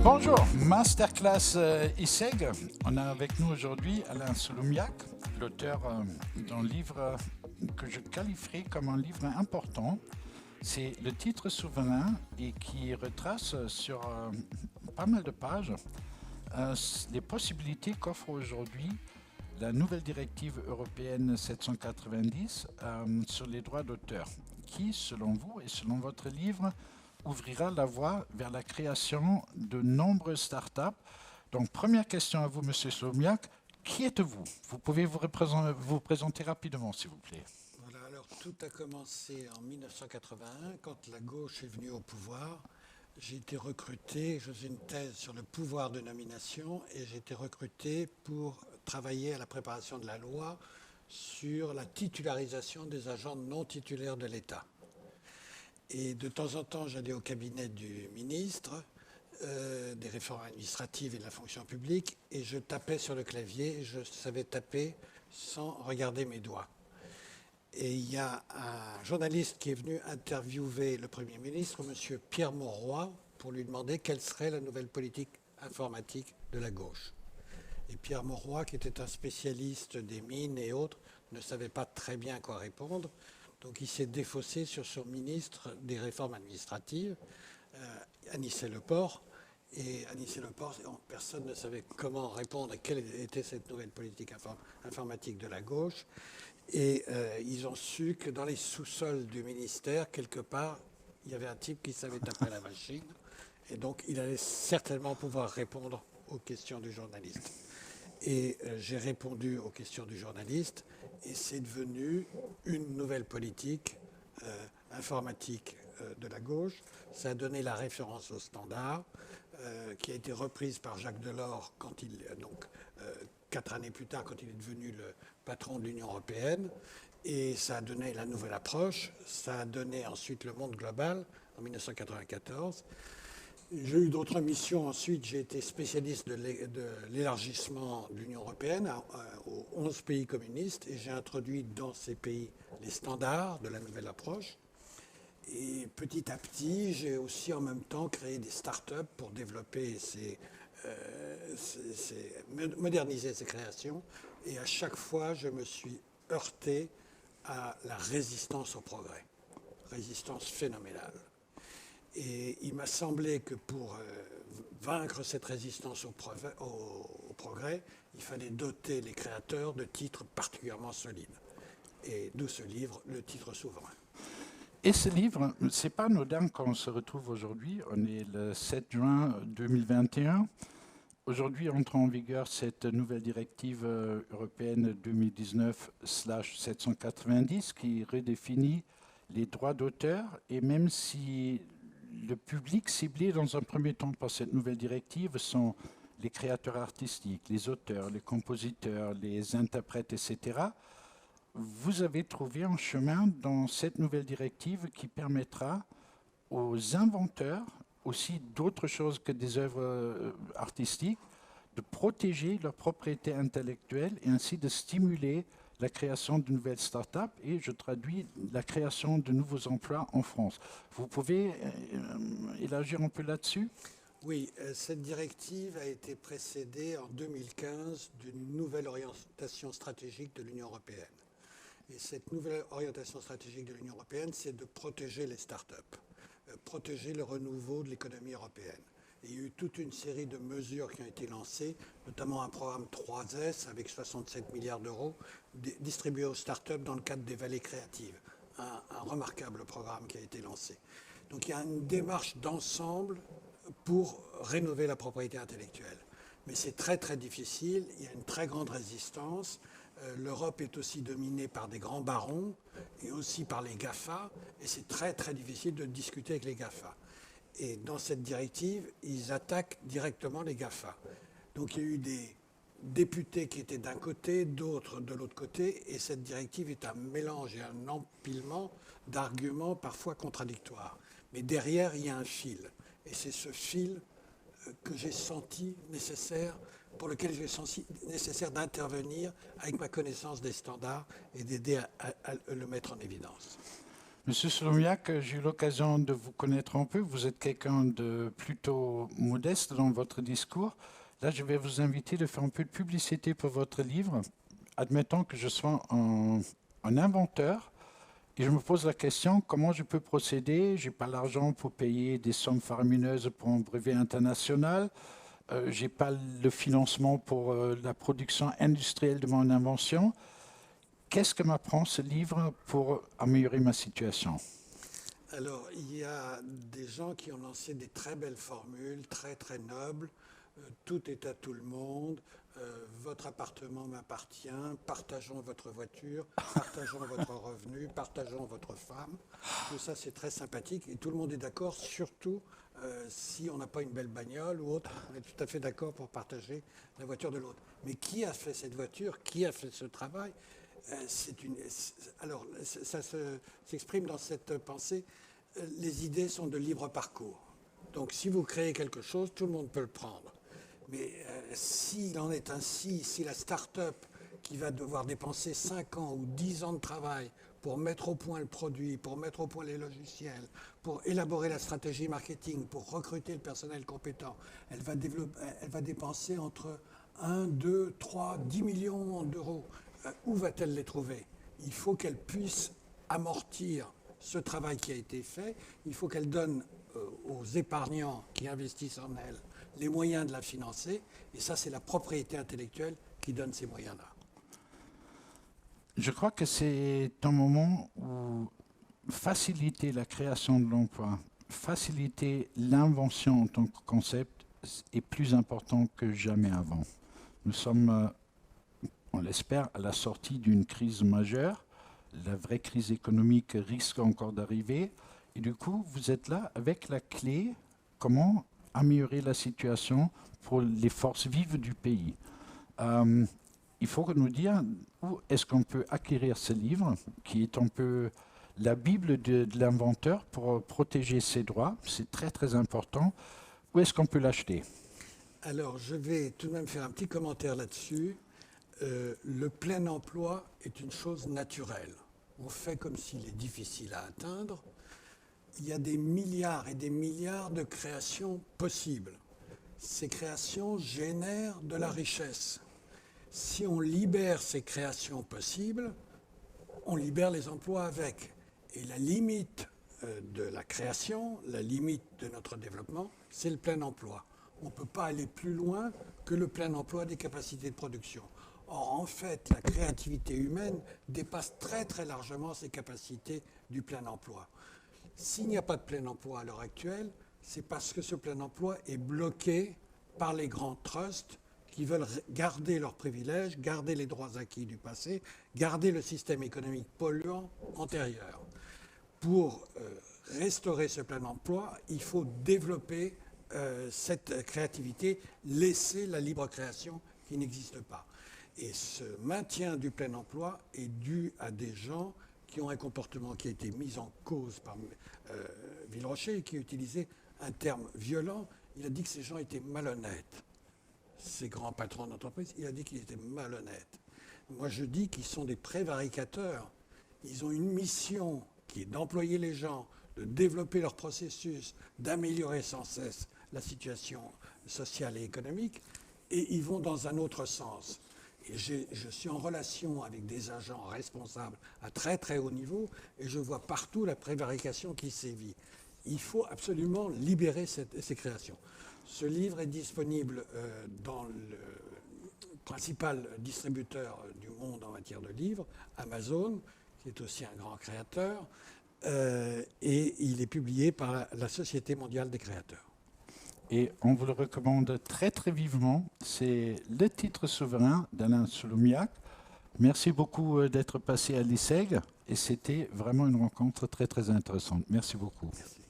Bonjour, Masterclass ISEG. On a avec nous aujourd'hui Alain Soloumiac, l'auteur d'un livre que je qualifierais comme un livre important. C'est le titre souverain et qui retrace sur pas mal de pages les possibilités qu'offre aujourd'hui la nouvelle directive européenne 790 sur les droits d'auteur, qui, selon vous et selon votre livre, ouvrira la voie vers la création de nombreuses startups. Donc, première question à vous, Monsieur Soloumiac, qui êtes-vous? Vous pouvez vous présenter rapidement, s'il vous plaît. Voilà, alors tout a commencé en 1981, quand la gauche est venue au pouvoir. J'ai été recruté, je faisais une thèse sur le pouvoir de nomination, et j'ai été recruté pour travailler à la préparation de la loi sur la titularisation des agents non titulaires de l'État. Et de temps en temps, j'allais au cabinet du ministre des réformes administratives et de la fonction publique, et je tapais sur le clavier, et je savais taper sans regarder mes doigts. Et il y a un journaliste qui est venu interviewer le Premier ministre, M. Pierre Mauroy, pour lui demander quelle serait la nouvelle politique informatique de la gauche. Et Pierre Mauroy, qui était un spécialiste des mines et autres, ne savait pas très bien quoi répondre. Donc il s'est défaussé sur son ministre des réformes administratives, Anicet Le Pors. Et Anicet Le Pors, personne ne savait comment répondre à quelle était cette nouvelle politique informatique de la gauche. Et ils ont su que dans les sous-sols du ministère, quelque part, il y avait un type qui savait taper à la machine. Et donc, il allait certainement pouvoir répondre aux questions du journaliste. Et j'ai répondu aux questions du journaliste, et c'est devenu une nouvelle politique informatique de la gauche. Ça a donné la référence au standard, qui a été reprise par Jacques Delors quand il, 4 années plus tard, quand il est devenu le patron de l'Union européenne. Et ça a donné la nouvelle approche. Ça a donné ensuite le monde global en 1994. J'ai eu d'autres missions ensuite. J'ai été spécialiste de l'élargissement de l'Union européenne aux 11 pays communistes, et j'ai introduit dans ces pays les standards de la nouvelle approche. Et petit à petit, j'ai aussi en même temps créé des start-up pour développer moderniser ces créations. Et à chaque fois, je me suis heurté à la résistance au progrès, résistance phénoménale. Et il m'a semblé que pour vaincre cette résistance au progrès, il fallait doter les créateurs de titres particulièrement solides. Et d'où ce livre, le titre souverain. Et ce livre, c'est pas anodin quand on se retrouve aujourd'hui. On est le 7 juin 2021. Aujourd'hui entre en vigueur cette nouvelle directive européenne 2019/790 qui redéfinit les droits d'auteur. Et même si le public ciblé dans un premier temps par cette nouvelle directive sont les créateurs artistiques, les auteurs, les compositeurs, les interprètes, etc., vous avez trouvé un chemin dans cette nouvelle directive qui permettra aux inventeurs, aussi d'autres choses que des œuvres artistiques, de protéger leur propriété intellectuelle et ainsi de stimuler la création de nouvelles startups et, je traduis, la création de nouveaux emplois en France. Vous pouvez élargir un peu là-dessus? Oui, cette directive a été précédée en 2015 d'une nouvelle orientation stratégique de l'Union européenne. Et cette nouvelle orientation stratégique de l'Union européenne, c'est de protéger les start-up, protéger le renouveau de l'économie européenne. Et il y a eu toute une série de mesures qui ont été lancées, notamment un programme 3S avec 67 milliards d'euros distribués aux start-up dans le cadre des vallées créatives. Un remarquable programme qui a été lancé. Donc il y a une démarche d'ensemble pour rénover la propriété intellectuelle. Mais c'est très très difficile, il y a une très grande résistance. L'Europe est aussi dominée par des grands barons et aussi par les GAFA, et c'est très très difficile de discuter avec les GAFA. Et dans cette directive, ils attaquent directement les GAFA. Donc il y a eu des députés qui étaient d'un côté, d'autres de l'autre côté, et cette directive est un mélange et un empilement d'arguments parfois contradictoires. Mais derrière, il y a un fil. Et c'est ce fil que j'ai senti nécessaire, pour lequel j'ai senti nécessaire d'intervenir avec ma connaissance des standards et d'aider à le mettre en évidence. Monsieur Solomiac, j'ai eu l'occasion de vous connaître un peu. Vous êtes quelqu'un de plutôt modeste dans votre discours. Là, je vais vous inviter de faire un peu de publicité pour votre livre. Admettons que je sois un inventeur et je me pose la question, comment je peux procéder? Je n'ai pas l'argent pour payer des sommes faramineuses pour un brevet international. Je n'ai pas le financement pour la production industrielle de mon invention. Qu'est-ce que m'apprend ce livre pour améliorer ma situation? Alors, il y a des gens qui ont lancé des très belles formules, très très nobles. Tout est à tout le monde. Votre appartement m'appartient. Partageons votre voiture. Partageons votre revenu. Partageons votre femme. Tout ça, c'est très sympathique. Et tout le monde est d'accord, surtout si on n'a pas une belle bagnole ou autre. On est tout à fait d'accord pour partager la voiture de l'autre. Mais qui a fait cette voiture? Qui a fait ce travail? Alors, ça s'exprime dans cette pensée. Les idées sont de libre parcours. Donc, si vous créez quelque chose, tout le monde peut le prendre. Mais s'il en est ainsi, si la start-up qui va devoir dépenser 5 ans ou 10 ans de travail pour mettre au point le produit, pour mettre au point les logiciels, pour élaborer la stratégie marketing, pour recruter le personnel compétent, elle va dépenser entre 1, 2, 3, 10 millions d'euros. Où va-t-elle les trouver? Il faut qu'elle puisse amortir ce travail qui a été fait. Il faut qu'elle donne aux épargnants qui investissent en elle les moyens de la financer. Et ça, c'est la propriété intellectuelle qui donne ces moyens-là. Je crois que c'est un moment où faciliter la création de l'emploi, faciliter l'invention en tant que concept est plus important que jamais avant. Nous sommes, on l'espère, à la sortie d'une crise majeure. La vraie crise économique risque encore d'arriver. Et du coup, vous êtes là avec la clé, comment améliorer la situation pour les forces vives du pays. Il faut nous dire où est-ce qu'on peut acquérir ce livre, qui est un peu la Bible de l'inventeur pour protéger ses droits. C'est très très important. Où est-ce qu'on peut l'acheter? Alors, je vais tout de même faire un petit commentaire là-dessus. Le plein emploi est une chose naturelle. On fait comme s'il est difficile à atteindre. Il y a des milliards et des milliards de créations possibles. Ces créations génèrent de la richesse. Si on libère ces créations possibles, on libère les emplois avec. Et la limite de la création, la limite de notre développement, c'est le plein emploi. On ne peut pas aller plus loin que le plein emploi des capacités de production. Or, en fait, la créativité humaine dépasse très très largement ces capacités du plein emploi. S'il n'y a pas de plein emploi à l'heure actuelle, c'est parce que ce plein emploi est bloqué par les grands trusts qui veulent garder leurs privilèges, garder les droits acquis du passé, garder le système économique polluant antérieur. Pour restaurer ce plein emploi, il faut développer cette créativité, laisser la libre création qui n'existe pas. Et ce maintien du plein emploi est dû à des gens qui ont un comportement qui a été mis en cause par Villerocher et qui a utilisé un terme violent. Il a dit que ces gens étaient malhonnêtes. Ces grands patrons d'entreprise, il a dit qu'ils étaient malhonnêtes. Moi, je dis qu'ils sont des prévaricateurs. Ils ont une mission qui est d'employer les gens, de développer leur processus, d'améliorer sans cesse la situation sociale et économique, et ils vont dans un autre sens. Et je suis en relation avec des agents responsables à très très haut niveau, et je vois partout la prévarication qui sévit. Il faut absolument libérer ces créations. Ce livre est disponible dans le principal distributeur du monde en matière de livres, Amazon, qui est aussi un grand créateur, et il est publié par la Société mondiale des créateurs. Et on vous le recommande très très vivement. C'est Le titre souverain d'Alain Solomiac. Merci beaucoup d'être passé à l'ISEG et c'était vraiment une rencontre très très intéressante. Merci beaucoup. Merci.